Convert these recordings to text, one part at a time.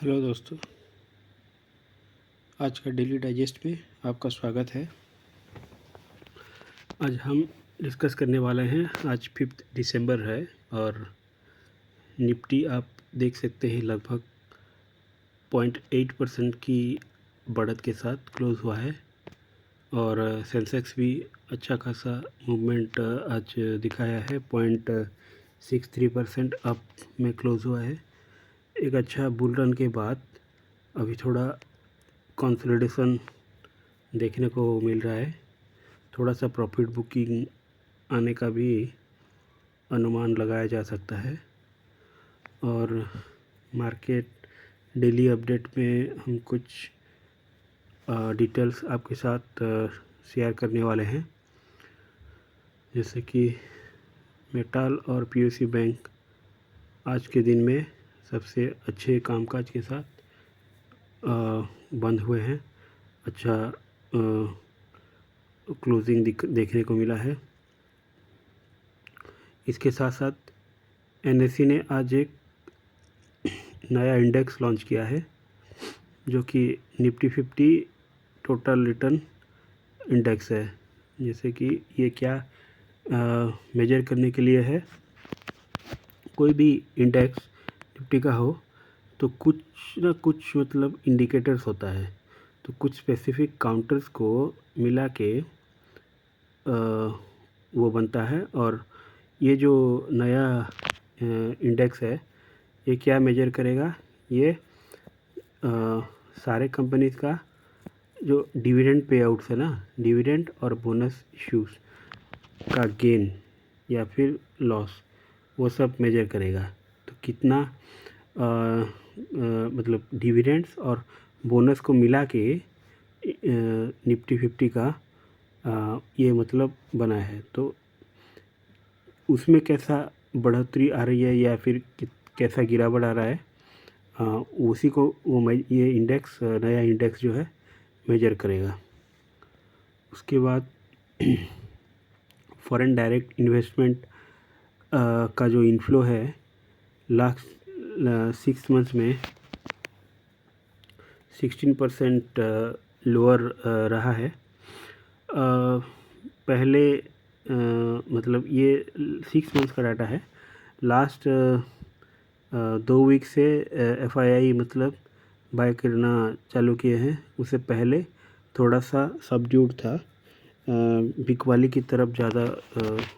Hello दोस्तों, आज का डेली डाइजेस्ट में आपका स्वागत है। आज हम डिस्कस करने वाले हैं। आज 5 दिसंबर है और निफ्टी आप देख सकते हैं लगभग 0.8% की बढ़त के साथ क्लोज़ हुआ है और सेंसेक्स भी अच्छा खासा मूवमेंट आज दिखाया है। 0.63% अप में क्लोज़ हुआ है। एक अच्छा बुल रन के बाद अभी थोड़ा कंसोलिडेशन देखने को मिल रहा है। थोड़ा सा प्रॉफिट बुकिंग आने का भी अनुमान लगाया जा सकता है। और मार्केट डेली अपडेट में हम कुछ डिटेल्स आपके साथ शेयर करने वाले हैं, जैसे कि मेटल और पीओसी बैंक आज के दिन में सबसे अच्छे कामकाज के साथ बंद हुए हैं। अच्छा क्लोजिंग देखने को मिला है। इसके साथ साथ एनएसई ने आज एक नया इंडेक्स लॉन्च किया है जो कि निफ्टी 50 टोटल रिटर्न इंडेक्स है। जैसे कि ये क्या मेजर करने के लिए है, कोई भी इंडेक्स निफ्टी का हो तो कुछ ना कुछ मतलब इंडिकेटर्स होता है, तो कुछ स्पेसिफिक काउंटर्स को मिला के वो बनता है। और ये जो नया इंडेक्स है ये क्या मेजर करेगा, ये सारे कंपनीज का जो डिविडेंड पे आउट्स है ना, डिविडेंड और बोनस इश्यूज का गेन या फिर लॉस, वो सब मेजर करेगा। तो कितना मतलब डिविडेंड्स और बोनस को मिला के निफ्टी 50 का ये मतलब बना है। तो उसमें कैसा बढ़ोतरी आ रही है या फिर कैसा गिरावट आ रहा है, उसी को वो ये इंडेक्स, नया इंडेक्स जो है मेजर करेगा। उसके बाद फॉरेन डायरेक्ट इन्वेस्टमेंट का जो इनफ्लो है लास्ट 6 मंथ्स में 16% लोअर रहा है। पहले मतलब ये 6 मंथ्स का डाटा है। लास्ट 2 वीक से एफआईआई मतलब बाय करना चालू किए हैं। उससे पहले थोड़ा सा सबड्यूड था, बिकवाली की तरफ ज़्यादा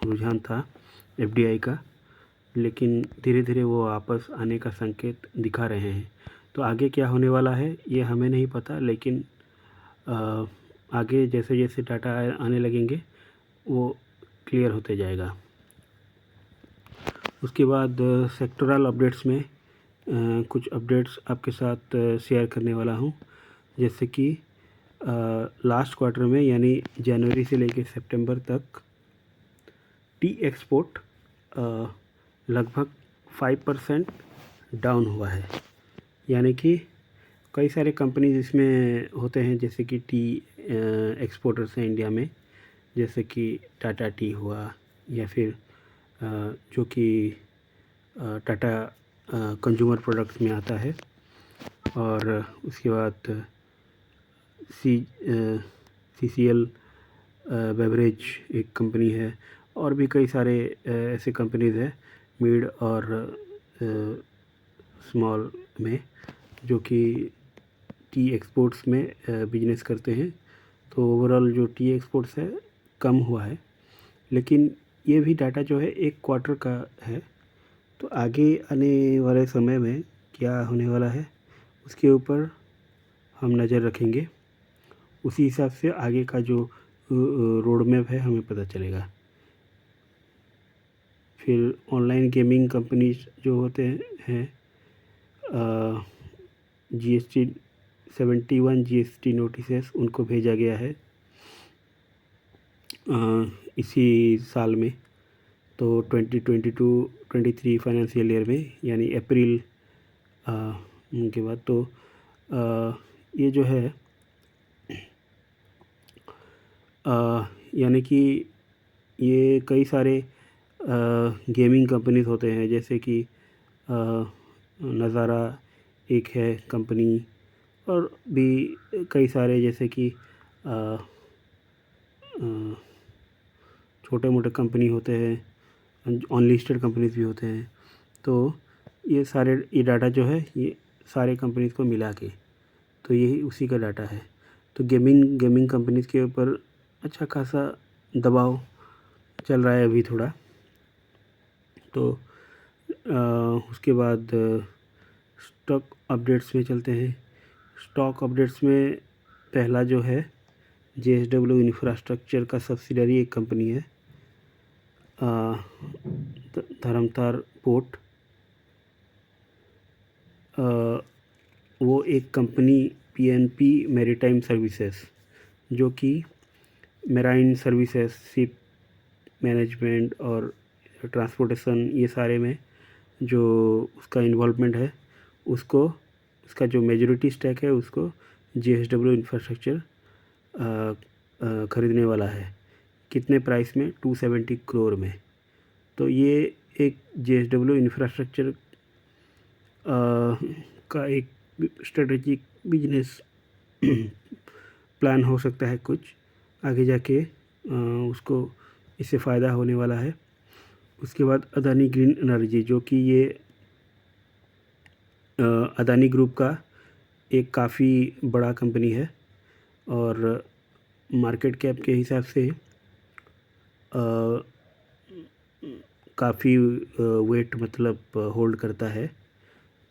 रुझान था एफडीआई का, लेकिन धीरे धीरे वो वापस आने का संकेत दिखा रहे हैं। तो आगे क्या होने वाला है ये हमें नहीं पता, लेकिन आगे जैसे जैसे डाटा आने लगेंगे वो क्लियर होते जाएगा। उसके बाद सेक्टोरल अपडेट्स में कुछ अपडेट्स आपके साथ शेयर करने वाला हूँ। जैसे कि लास्ट क्वार्टर में यानी जनवरी से लेकर सितंबर तक टी एक्सपोर्ट लगभग 5% डाउन हुआ है। यानी कि कई सारे कंपनीज इसमें होते हैं, जैसे कि टी एक्सपोर्टर्स हैं इंडिया में, जैसे कि टाटा टी हुआ या फिर जो कि टाटा कंज्यूमर प्रोडक्ट्स में आता है। और उसके बाद CCL बेवरेज एक कंपनी है, और भी कई सारे ऐसे कंपनीज हैं मिड और स्मॉल में जो कि टी एक्सपोर्ट्स में बिजनेस करते हैं। तो ओवरऑल जो टी एक्सपोर्ट्स है कम हुआ है, लेकिन ये भी डाटा जो है एक क्वार्टर का है। तो आगे आने वाले समय में क्या होने वाला है उसके ऊपर हम नज़र रखेंगे। उसी हिसाब से आगे का जो रोड मैप है हमें पता चलेगा। फिर ऑनलाइन गेमिंग कंपनीज जो होते हैं GST 71 GST नोटिसेस उनको भेजा गया है इसी साल में। तो 2022-23 फाइनेंशियल ईयर में यानी अप्रैल के बाद तो ये जो है यानी कि ये कई सारे गेमिंग कंपनीज होते हैं, जैसे कि नज़ारा, एक है कंपनी, और भी कई सारे जैसे कि छोटे मोटे कंपनी होते हैं, अनलिस्टेड कंपनीज भी होते हैं। तो ये डाटा जो है ये सारे कंपनीज को मिला के, तो यही उसी का डाटा है। तो गेमिंग कंपनीज के ऊपर अच्छा खासा दबाव चल रहा है अभी थोड़ा। तो उसके बाद स्टॉक अपडेट्स में चलते हैं। स्टॉक अपडेट्स में पहला जो है JSW इंफ्रास्ट्रक्चर का सब्सिडरी एक कंपनी है, धर्मतार पोर्ट। वो एक कंपनी PNP मैरीटाइम सर्विसेज, जो कि मेराइन सर्विसेज, शिप मैनेजमेंट और ट्रांसपोर्टेशन, ये सारे में जो उसका इन्वॉल्वमेंट है, उसका जो मेजॉरिटी स्टैक है उसको JSW इंफ्रास्ट्रक्चर ख़रीदने वाला है। कितने प्राइस में? 270 करोड़ में। तो ये एक JSW इंफ्रास्ट्रक्चर का एक स्ट्रेटेजिक बिजनेस प्लान हो सकता है कुछ आगे जाके, उसको इससे फ़ायदा होने वाला है। उसके बाद अदानी ग्रीन एनर्जी, जो कि ये अदानी ग्रुप का एक काफ़ी बड़ा कंपनी है और मार्केट कैप के हिसाब से काफ़ी वेट मतलब होल्ड करता है।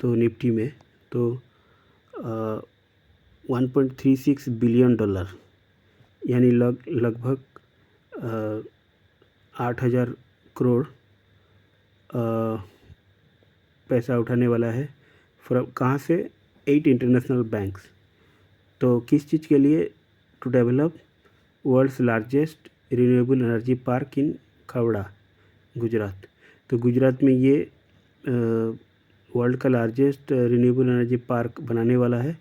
तो निफ्टी में तो 1.36 बिलियन डॉलर, यानी लगभग 8,000 करोड़ पैसा उठाने वाला है। कहाँ से? 8 इंटरनेशनल बैंक्स। तो किस चीज़ के लिए? To develop world's largest renewable energy park in Khavda, Gujarat. तो गुजरात में ये वर्ल्ड का लार्जेस्ट रिन्यूएबल एनर्जी पार्क बनाने वाला है।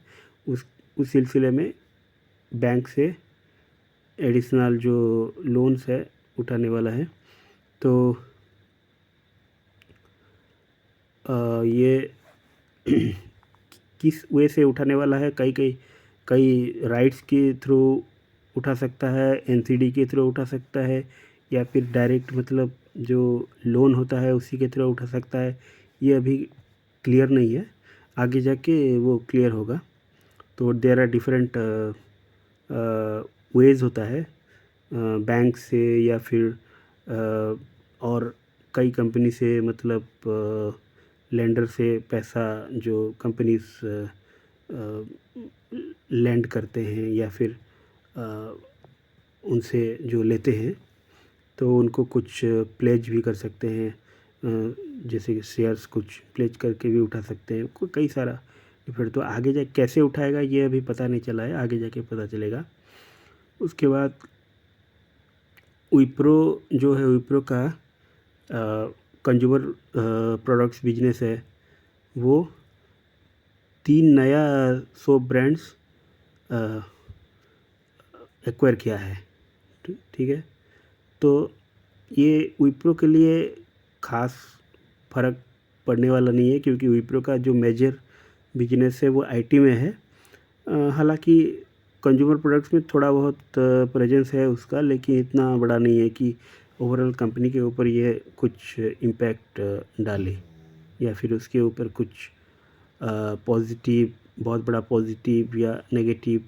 उस सिलसिले में बैंक से एडिशनल जो लोन्स है उठाने वाला है। तो ये किस वे से उठाने वाला है? कई राइट्स के थ्रू उठा सकता है, NCD के थ्रू उठा सकता है, या फिर डायरेक्ट मतलब जो लोन होता है उसी के थ्रू उठा सकता है। ये अभी क्लियर नहीं है, आगे जाके वो क्लियर होगा। तो देयर आर डिफरेंट वेज होता है, बैंक से या फिर और कई कंपनी से, मतलब लेंडर से पैसा जो कंपनीज लैंड करते हैं या फिर उनसे जो लेते हैं, तो उनको कुछ प्लेज भी कर सकते हैं, जैसे कि शेयर्स कुछ प्लेज करके भी उठा सकते हैं। कई सारा डिफरेंट। तो आगे जा कैसे उठाएगा ये अभी पता नहीं चला है, आगे जाके पता चलेगा। उसके बाद विप्रो जो है, विप्रो का कंज्यूमर प्रोडक्ट्स बिजनेस है, वो 3 नया सोप ब्रांड्स एक्वायर किया है। ठीक है। तो ये विप्रो के लिए ख़ास फ़र्क पड़ने वाला नहीं है, क्योंकि विप्रो का जो मेजर बिजनेस है वो IT में है। हालांकि कंज्यूमर प्रोडक्ट्स में थोड़ा बहुत प्रेजेंस है उसका, लेकिन इतना बड़ा नहीं है कि ओवरऑल कंपनी के ऊपर ये कुछ इम्पैक्ट डाले या फिर उसके ऊपर कुछ पॉजिटिव, बहुत बड़ा पॉजिटिव या नेगेटिव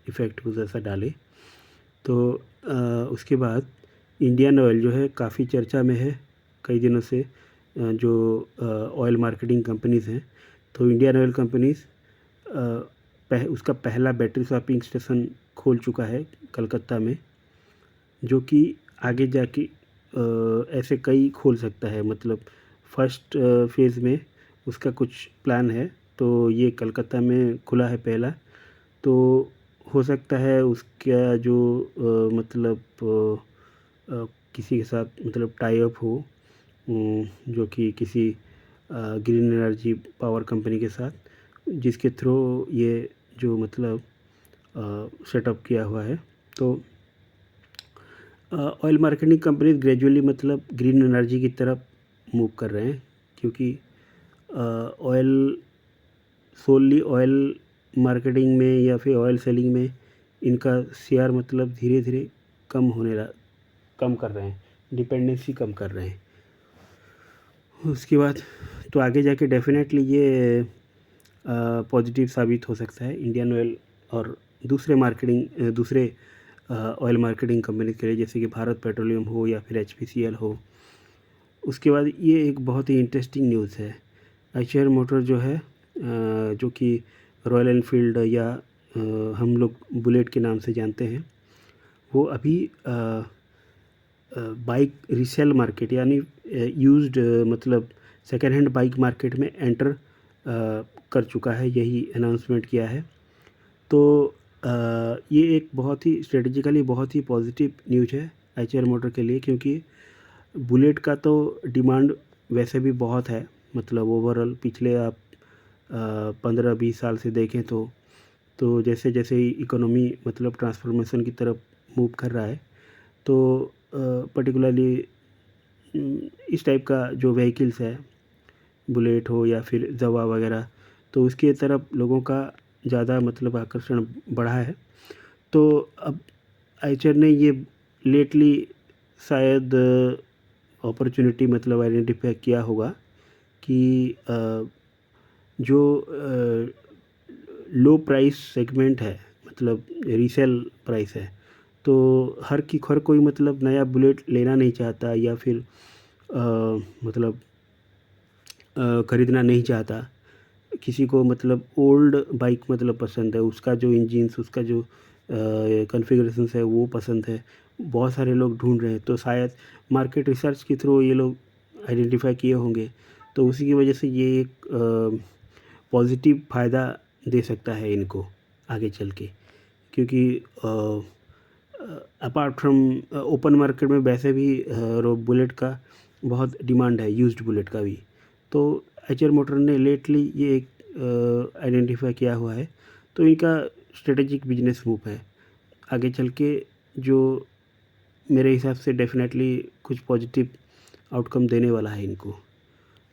इफ़ेक्ट कुछ ऐसा डाले। तो उसके बाद इंडियन ऑयल जो है काफ़ी चर्चा में है कई दिनों से, जो ऑयल मार्केटिंग कंपनीज़ हैं। तो इंडियन ऑयल कंपनीज़ उसका पहला बैटरी स्वैपिंग स्टेशन खोल चुका है कलकत्ता में, जो कि आगे जाके ऐसे कई खोल सकता है। मतलब फर्स्ट फेज़ में उसका कुछ प्लान है, तो ये कलकत्ता में खुला है पहला। तो हो सकता है उसका जो मतलब किसी के साथ मतलब टाई अप हो, जो कि किसी ग्रीन एनर्जी पावर कंपनी के साथ, जिसके थ्रू ये जो मतलब सेटअप किया हुआ है। तो ऑयल मार्केटिंग कंपनी ग्रेजुअली मतलब ग्रीन एनर्जी की तरफ मूव कर रहे हैं, क्योंकि ऑयल सोलली ऑयल मार्केटिंग में या फिर ऑयल सेलिंग में इनका शेयर मतलब धीरे धीरे कम कर रहे हैं, डिपेंडेंसी कम कर रहे हैं। उसके बाद तो आगे जाके डेफिनेटली ये पॉजिटिव साबित हो सकता है इंडियन ऑयल और दूसरे ऑयल मार्केटिंग कंपनी के लिए, जैसे कि भारत पेट्रोलियम हो या फिर HPCL हो। उसके बाद ये एक बहुत ही इंटरेस्टिंग न्यूज़ है। आइचर मोटर जो है जो कि रॉयल एनफील्ड या हम लोग बुलेट के नाम से जानते हैं, वो अभी बाइक रीसेल मार्केट यानी यूज्ड मतलब सेकेंड हैंड बाइक मार्केट में एंटर कर चुका है, यही अनाउंसमेंट किया है। तो ये एक बहुत ही स्ट्रेटेजिकली बहुत ही पॉजिटिव न्यूज़ है आइचर मोटर के लिए, क्योंकि बुलेट का तो डिमांड वैसे भी बहुत है। मतलब ओवरऑल पिछले आप 15-20 साल से देखें तो जैसे जैसे इकोनॉमी मतलब ट्रांसफॉर्मेशन की तरफ मूव कर रहा है, तो पर्टिकुलरली इस टाइप का जो व्हीकल्स है, बुलेट हो या फिर जवा वगैरह, तो उसके तरफ लोगों का ज़्यादा मतलब आकर्षण बढ़ा है। तो अब आइचर ने ये लेटली शायद अपॉर्चुनिटी मतलब आइडेंटिफाई किया होगा कि जो लो प्राइस सेगमेंट है, मतलब रीसेल प्राइस है, तो हर कोई मतलब नया बुलेट लेना नहीं चाहता या फिर मतलब ख़रीदना नहीं चाहता। किसी को मतलब ओल्ड बाइक मतलब पसंद है, उसका जो इंजिन्स, उसका जो कॉन्फ़िगरेशंस है वो पसंद है। बहुत सारे लोग ढूंढ रहे हैं, तो शायद मार्केट रिसर्च के थ्रू ये लोग आइडेंटिफाई किए होंगे, तो उसी की वजह से ये एक पॉजिटिव फ़ायदा दे सकता है इनको आगे चल के। क्योंकि अपार्ट फ्रॉम ओपन मार्केट में वैसे भी बुलेट का बहुत डिमांड है, यूज्ड बुलेट का भी। तो आइचर मोटर ने लेटली ये एक आइडेंटिफाई किया हुआ है, तो इनका स्ट्रेटेजिक बिजनेस मूव है आगे चल के, जो मेरे हिसाब से डेफिनेटली कुछ पॉजिटिव आउटकम देने वाला है इनको।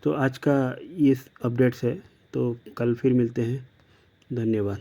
तो आज का ये अपडेट्स है, तो कल फिर मिलते हैं। धन्यवाद।